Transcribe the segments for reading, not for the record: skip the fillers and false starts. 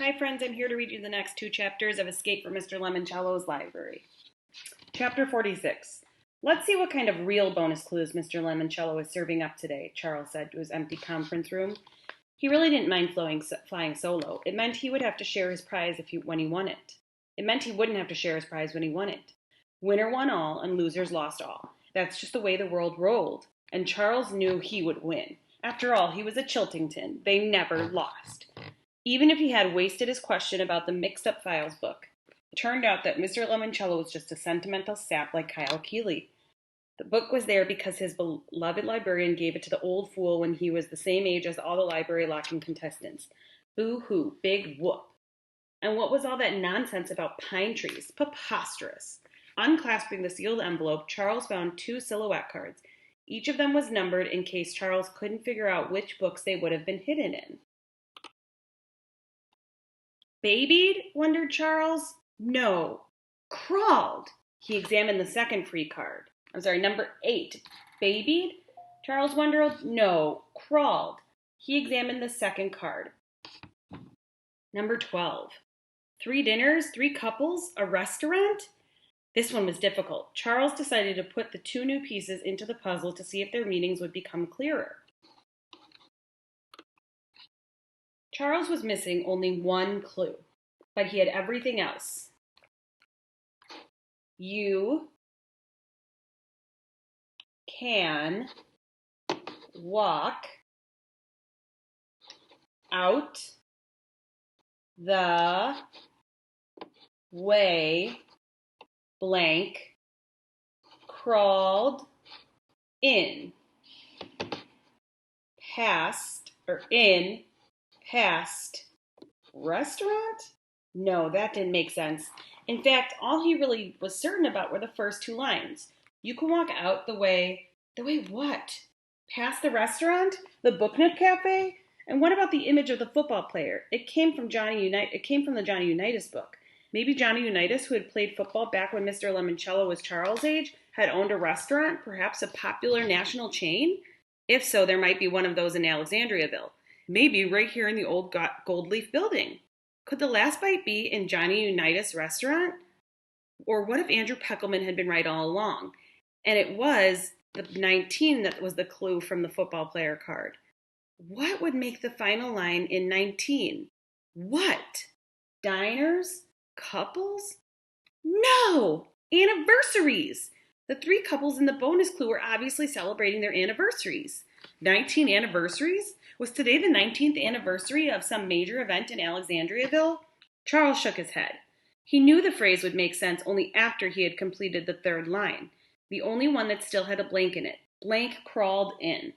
Hi friends, I'm here to read you the next two chapters of Escape from Mr. Lemoncello's Library. Chapter 46. Let's see what kind of real bonus clues Mr. Lemoncello is serving up today, Charles said to his empty conference room. He really didn't mind flying solo. It meant he would have to share his prize when he won it. It meant he wouldn't have to share his prize when he won it. Winner won all and losers lost all. That's just the way the world rolled. And Charles knew he would win. After all, he was a Chiltington. They never lost. Even if he had wasted his question about the mixed-up files book. It turned out that Mr. Lemoncello was just a sentimental sap like Kyle Keeley. The book was there because his beloved librarian gave it to the old fool when he was the same age as all the library locking contestants. Boo-hoo, big whoop. And what was all that nonsense about pine trees? Preposterous. Unclasping the sealed envelope, Charles found two silhouette cards. Each of them was numbered in case Charles couldn't figure out which books they would have been hidden in. Babied? Wondered Charles. No. Crawled. He examined the second free card. Number 8. Babied? Charles wondered. No. Crawled. He examined the second card. Number 12. 3 dinners, 3 couples, a restaurant? This one was difficult. Charles decided to put the 2 new pieces into the puzzle to see if their meanings would become clearer. Charles was missing only one clue, but he had everything else. You can walk out the way blank crawled in past restaurant? No, that didn't make sense. In fact, all he really was certain about were the first 2 lines. You can walk out the way what? Past the restaurant? The Book Nook Cafe? And what about the image of the football player? It came from the Johnny Unitas book. Maybe Johnny Unitas, who had played football back when Mr. Lemoncello was Charles' age, had owned a restaurant, perhaps a popular national chain? If so, there might be one of those in Alexandriaville. Maybe right here in the old Gold Leaf building. Could the last bite be in Johnny Unitas' restaurant? Or what if Andrew Peckelman had been right all along? And it was the 19 that was the clue from the football player card. What would make the final line in 19? What? Diners? Couples? No! Anniversaries! The 3 couples in the bonus clue were obviously celebrating their anniversaries. 19 anniversaries? Was today the 19th anniversary of some major event in Alexandriaville? Charles shook his head. He knew the phrase would make sense only after he had completed the 3rd line, the only one that still had a blank in it. Blank crawled in.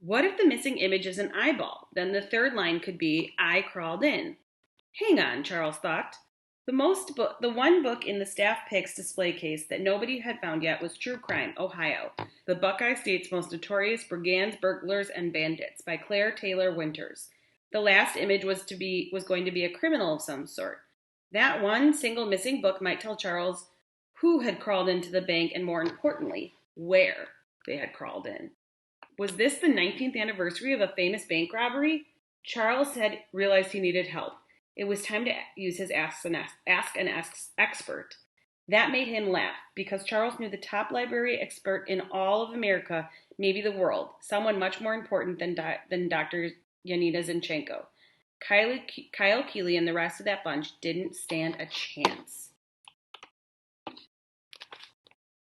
What if the missing image is an eyeball? Then the 3rd line could be, I crawled in. Hang on, Charles thought. The one book in the staff picks display case that nobody had found yet was True Crime, Ohio, the Buckeye State's most notorious brigands, burglars, and bandits, by Claire Taylor Winters. The last image was going to be a criminal of some sort. That one single missing book might tell Charles who had crawled into the bank and, more importantly, where they had crawled in. Was this the 19th anniversary of a famous bank robbery? Charles had realized he needed help. It was time to use his Ask an Expert. That made him laugh, because Charles knew the top library expert in all of America, maybe the world, someone much more important than Dr. Yanina Zinchenko. Kyle Keeley and the rest of that bunch didn't stand a chance.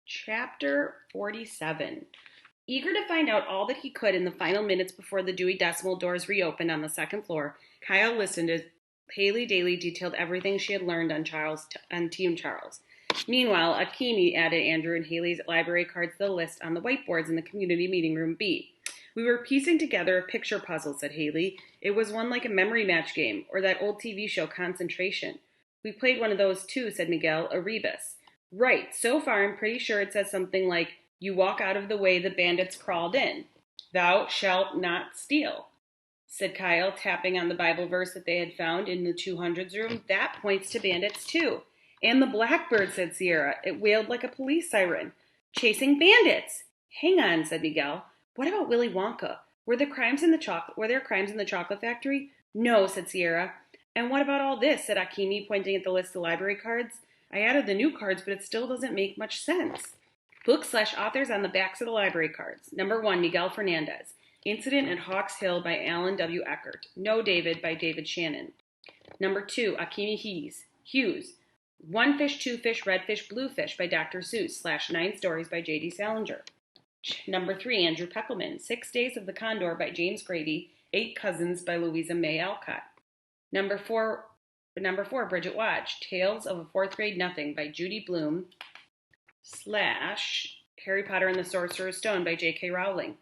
Chapter 47. Eager to find out all that he could in the final minutes before the Dewey Decimal doors reopened on the 2nd floor, Kyle listened as Haley Daly detailed everything she had learned on Team Charles. Meanwhile, Akimi added Andrew and Haley's library cards to the list on the whiteboards in the community meeting room B. We were piecing together a picture puzzle, said Haley. It was one like a memory match game, or that old TV show Concentration. We played one of those too, said Miguel, a rebus. Right, so far I'm pretty sure it says something like, you walk out of the way the bandits crawled in. Thou shalt not steal, said Kyle, tapping on the Bible verse that they had found in the 200s room. That points to bandits too. And the blackbird, said Sierra. It wailed like a police siren. Chasing bandits! Hang on, said Miguel. What about Willy Wonka? Were there crimes in the chocolate factory? No, said Sierra. And what about all this? Said Akimi, pointing at the list of library cards. I added the new cards, but it still doesn't make much sense. Books/authors on the backs of the library cards. Number 1, Miguel Fernandez. Incident at Hawks Hill by Alan W. Eckert. No David by David Shannon. Number 2, Akimi Hughes. One Fish, Two Fish, Red Fish, Blue Fish by Dr. Seuss / 9 Stories by J.D. Salinger. Number 3, Andrew Peckelman. 6 Days of the Condor by James Grady. 8 Cousins by Louisa May Alcott. Number 4, Bridget Watch. Tales of a Fourth Grade Nothing by Judy Blume / Harry Potter and the Sorcerer's Stone by J.K. Rowling.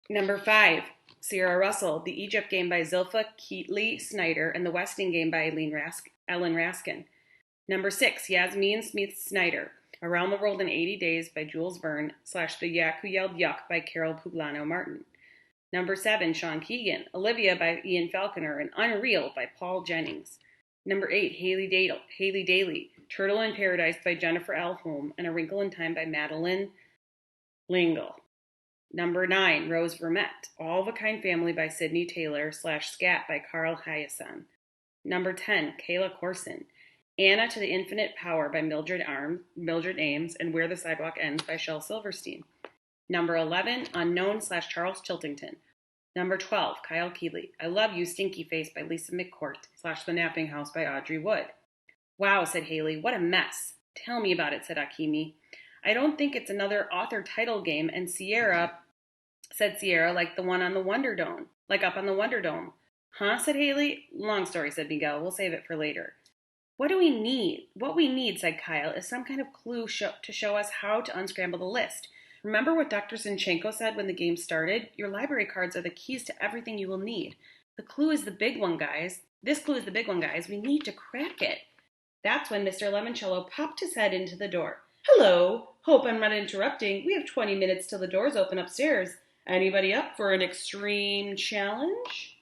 Number 5, Sierra Russell. The Egypt Game by Zilpha Keatley Snyder and the Westing Game by Ellen Raskin. Number 6, Yasmin Smith Snyder. Around the World in 80 Days by Jules Verne / The Yak Who Yelled Yuck by Carol Puglano Martin. Number 7, Sean Keegan. Olivia by Ian Falconer and Unreal by Paul Jennings. Number 8, Haley Daly. Turtle in Paradise by Jennifer L. Holm and A Wrinkle in Time by Madeline L'Engle. Number 9, Rose Vermette. All of a Kind Family by Sydney Taylor / Scat by Carl Hyacin. Number 10, Kayla Corson. Anna to the Infinite Power by Mildred Ames and Where the Sidewalk Ends by Shel Silverstein. Number 11, Unknown / Charles Chiltington. Number 12, Kyle Keeley. I Love You, Stinky Face by Lisa McCourt / The Napping House by Audrey Wood. Wow, said Haley, what a mess. Tell me about it, said Akimi. I don't think it's another author title game, and Sierra, like the one on the Wonder Dome, like up on the Wonder Dome. Huh, said Haley. Long story, said Miguel. We'll save it for later. What do we need? What we need, said Kyle, is some kind of clue to show us how to unscramble the list. Remember what Dr. Zinchenko said when the game started? Your library cards are the keys to everything you will need. The clue is the big one, guys. This clue is the big one, guys. We need to crack it. That's when Mr. Lemoncello popped his head into the door. Hello. Hope I'm not interrupting. We have 20 minutes till the doors open upstairs. Anybody up for an extreme challenge?